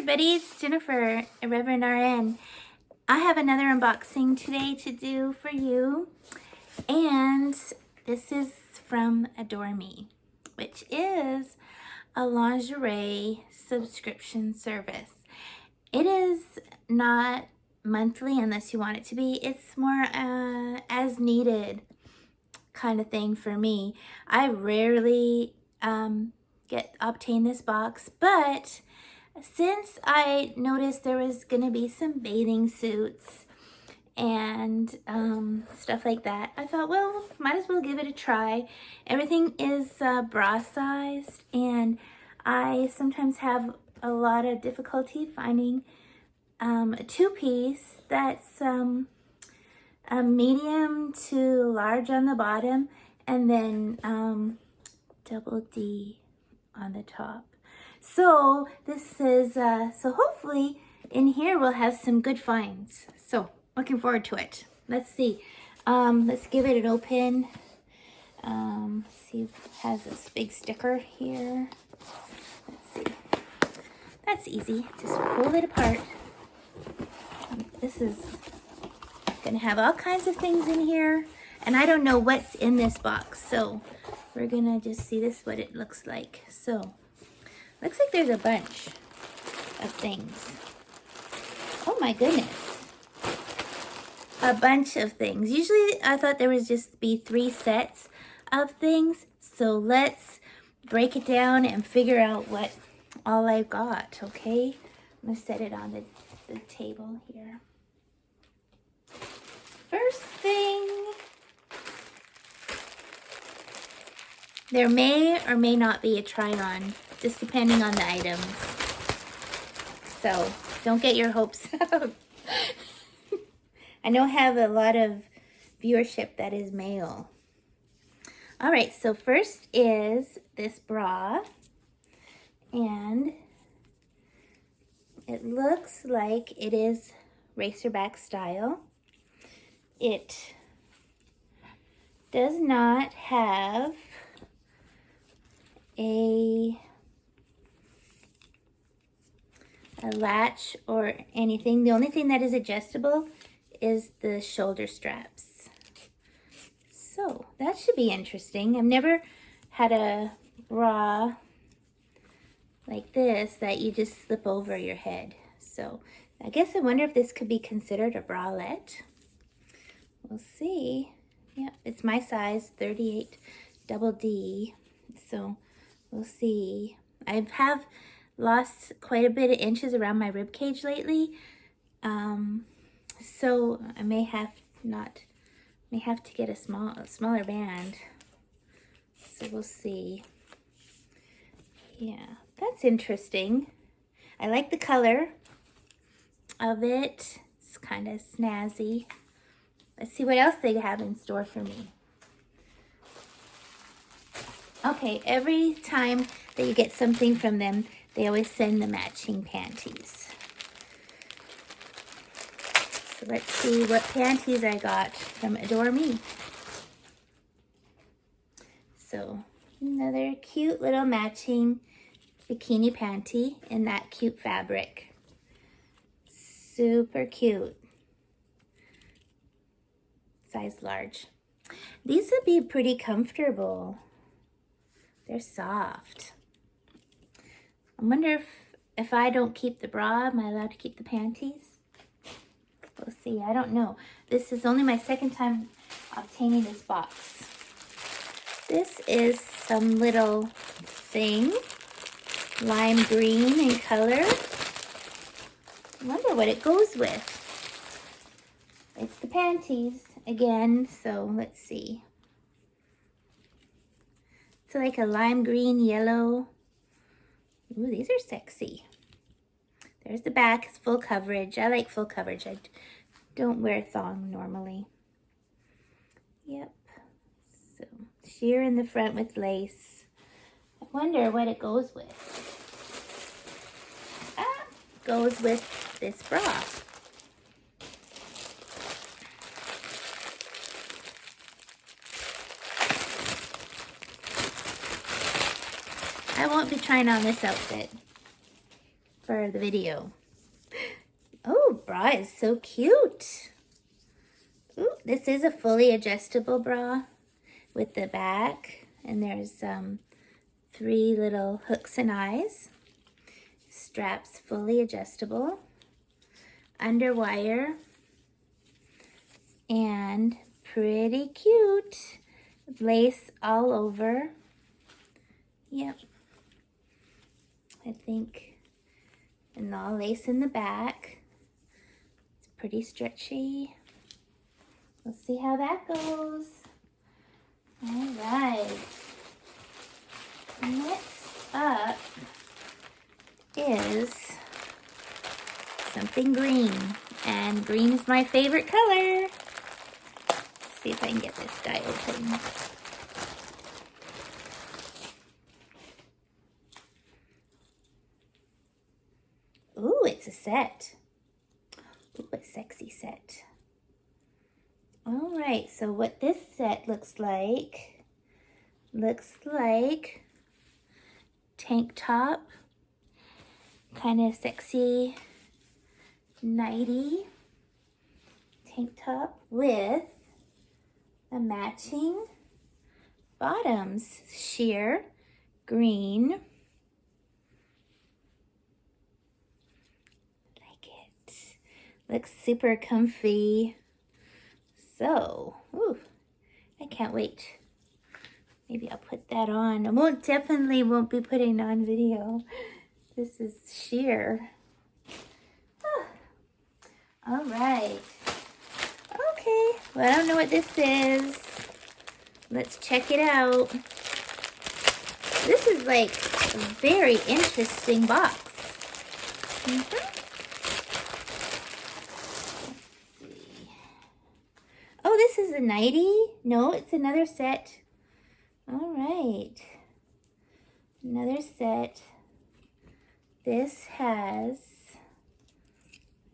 everybody, it's Jennifer, a Reverend RN. I have another unboxing today to do for you, and this is from Adore Me, which is a lingerie subscription service. It is not monthly unless you want it to be. It's more as needed kind of thing for me. I rarely obtain this box, but since I noticed there was gonna be some bathing suits and stuff like that, I thought, well, might as well give it a try. Everything is bra sized, and I sometimes have a lot of difficulty finding a two-piece that's a medium to large on the bottom, and then double D on the top. So this is, so hopefully in here we'll have some good finds. So looking forward to it. Let's see. Let's give it an open. See if it has this big sticker here. Let's see. That's easy. Just pull it apart. This is gonna have all kinds of things in here, and I don't know what's in this box, so we're gonna just see this, what it looks like. So looks like there's a bunch of things. Oh my goodness, a bunch of things. Usually I thought there was just be 3 sets of things, so let's break it down and figure out what all I've got. Okay, I'm gonna set it on the table here. First thing, there may or may not be a try-on, just depending on the items. So don't get your hopes up. I know I have a lot of viewership that is male. All right, so first is this bra, and it looks like it is racerback style. It does not have a latch or anything. The only thing that is adjustable is the shoulder straps. So that should be interesting. I've never had a bra like this that you just slip over your head. So I guess I wonder if this could be considered a bralette. We'll see. Yeah, it's my size, 38 double D. So we'll see. I have lost quite a bit of inches around my rib cage lately. So I may have to get a smaller band. So we'll see. Yeah, that's interesting. I like the color of it. It's kind of snazzy. Let's see what else they have in store for me. Okay, every time that you get something from them, they always send the matching panties. So let's see what panties I got from Adore Me. So another cute little matching bikini panty in that cute fabric. Super cute. Size large. These would be pretty comfortable. They're soft. I wonder if I don't keep the bra, am I allowed to keep the panties? We'll see. I don't know. This is only my second time obtaining this box. This is some little thing, lime green in color. I wonder what it goes with. It's the panties again, so let's see. It's like a lime green, yellow. Ooh, these are sexy. There's the back, it's full coverage. I like full coverage. I don't wear thong normally. Yep. So sheer in the front with lace. I wonder what it goes with. Goes with this bra. I won't be trying on this outfit. for the video. Oh, bra is so cute. Ooh, this is a fully adjustable bra with the back, and there's 3 little hooks and eyes. Straps fully adjustable, underwire, and pretty cute. Lace all over. Yep. I think, and all lace in the back. It's pretty stretchy. Let's see how that goes. All right. Next up is something green, and green is my favorite color. Let's see if I can get this guy open. Ooh, it's a set. Ooh, a sexy set. All right, so what this set looks like tank top, kind of sexy nighty tank top with a matching bottoms, sheer green. Like it. Looks super comfy. So, ooh, I can't wait. Maybe I'll put that on. I definitely won't be putting on video. This is sheer. Ah. All right. Okay, well, I don't know what this is. Let's check it out. This is like a very interesting box. Oh, this is a nightie? No, it's another set. All right. Another set. This has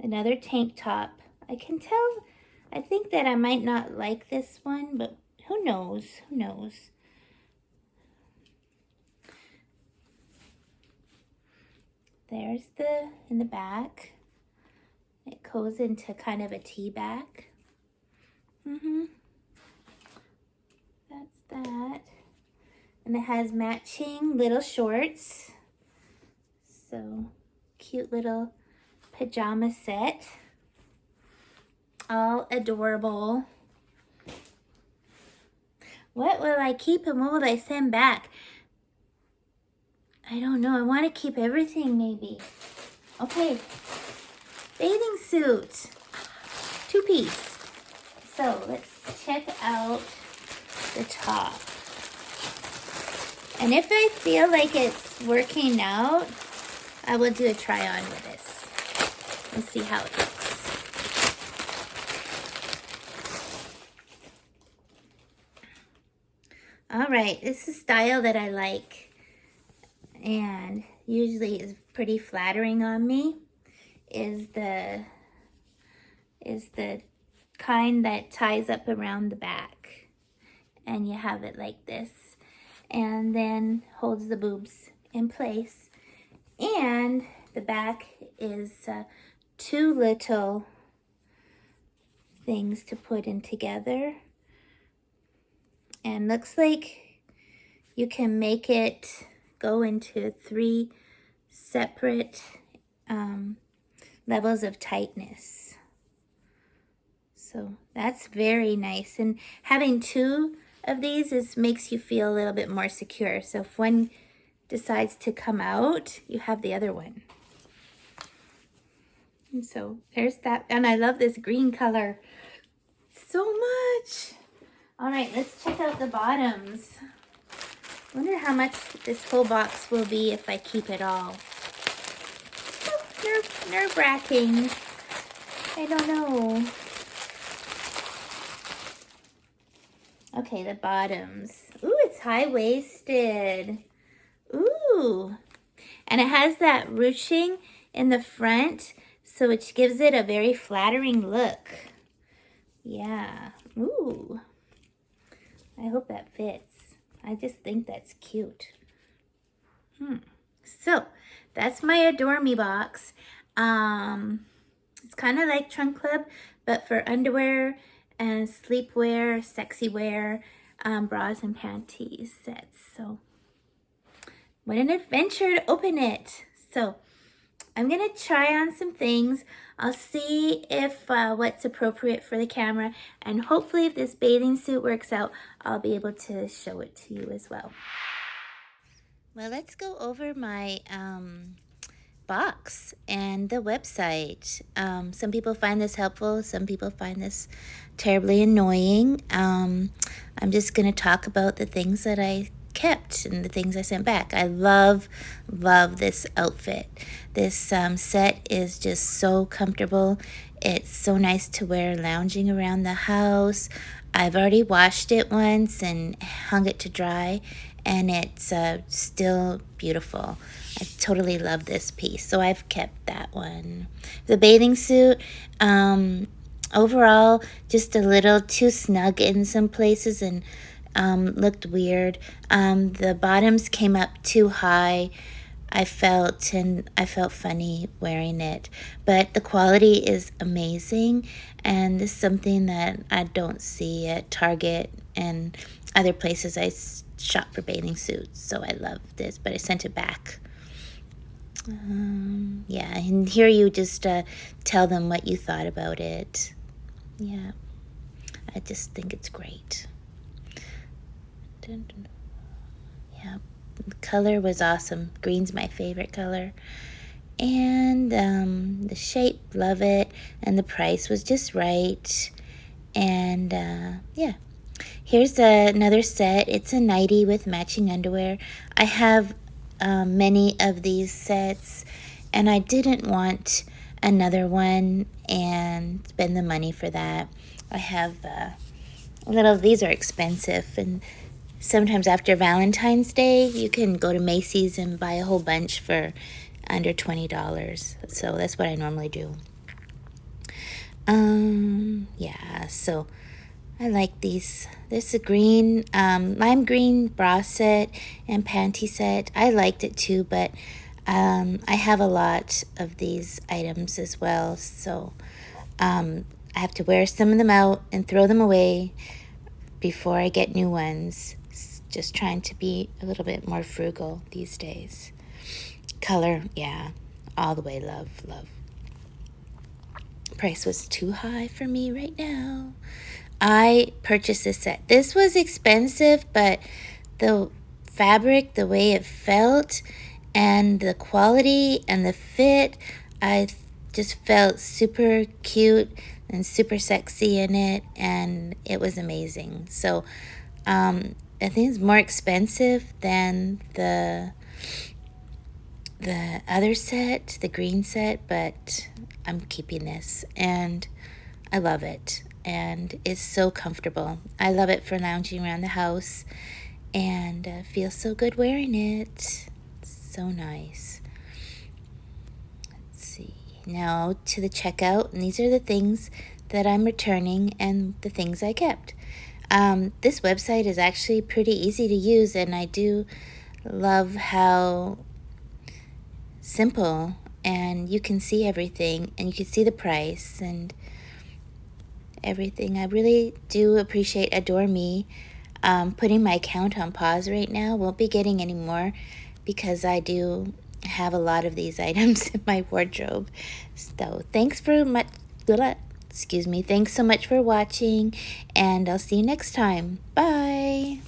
another tank top. I can tell, I think that I might not like this one, but who knows? Who knows? There's in the back. It goes into kind of a T-back. That's that. And it has matching little shorts. So cute little pajama set. All adorable. What will I keep and what will I send back? I don't know. I want to keep everything maybe. Okay. Bathing suit. 2-piece. So let's check out the top. And if I feel like it's working out, I will do a try on with this and see how it looks. All right, this is a style that I like and usually is pretty flattering on me. Is the kind that ties up around the back, and you have it like this, and then holds the boobs in place. And the back is 2 little things to put in together, and looks like you can make it go into 3 separate levels of tightness. So that's very nice, and having 2 of these makes you feel a little bit more secure. So if one decides to come out, you have the other one. And so there's that, and I love this green color so much. All right, let's check out the bottoms. Wonder how much this whole box will be if I keep it all. Oh, nerve-wracking. I don't know. Okay, the bottoms. Ooh, it's high-waisted. Ooh. And it has that ruching in the front, so it gives it a very flattering look. Yeah. Ooh. I hope that fits. I just think that's cute. So that's my Adore Me box. It's kind of like Trunk Club, but for underwear and sleepwear, sexy wear, bras and panties sets. So what an adventure to open it. So I'm gonna try on some things. I'll see if what's appropriate for the camera, and hopefully if this bathing suit works out, I'll be able to show it to you as well. Well, let's go over my box and the website. Some people find this helpful, some people find this terribly annoying. I'm just going to talk about the things that I kept and the things I sent back. I love this outfit. This set is just so comfortable. It's so nice to wear lounging around the house. I've already washed it once and hung it to dry, and it's still beautiful. I totally love this piece, so I've kept that one. The bathing suit, overall, just a little too snug in some places and looked weird. The bottoms came up too high. I felt funny wearing it, but the quality is amazing, and this is something that I don't see at Target and other places I shop for bathing suits. So I love this, but I sent it back. Yeah, and here you just tell them what you thought about it. Yeah, I just think it's great. Yeah, the color was awesome. Green's my favorite color. And the shape, love it. And the price was just right. And yeah. Here's another set. It's a nightie with matching underwear. I have many of these sets, and I didn't want another one and spend the money for that. I have these are expensive, and sometimes after Valentine's Day, you can go to Macy's and buy a whole bunch for under $20. So that's what I normally do. Yeah, so I like these. This is a green, lime green bra set and panty set. I liked it too, but I have a lot of these items as well. So I have to wear some of them out and throw them away before I get new ones. Just trying to be a little bit more frugal these days. Color, yeah, all the way, love. Price was too high for me right now. I purchased this set. This was expensive, but the fabric, the way it felt, and the quality and the fit, I just felt super cute and super sexy in it, and it was amazing. So I think it's more expensive than the other set, the green set, but I'm keeping this, and I love it. And it's so comfortable. I love it for lounging around the house, and feels so good wearing it. So nice. Let's see. Now to the checkout, and these are the things that I'm returning and the things I kept. This website is actually pretty easy to use, and I do love how simple, and you can see everything, and you can see the price and everything. I really do appreciate Adore Me. Putting my account on pause right now. Won't be getting any more because I do have a lot of these items in my wardrobe. So thanks so much for watching, and I'll see you next time. Bye.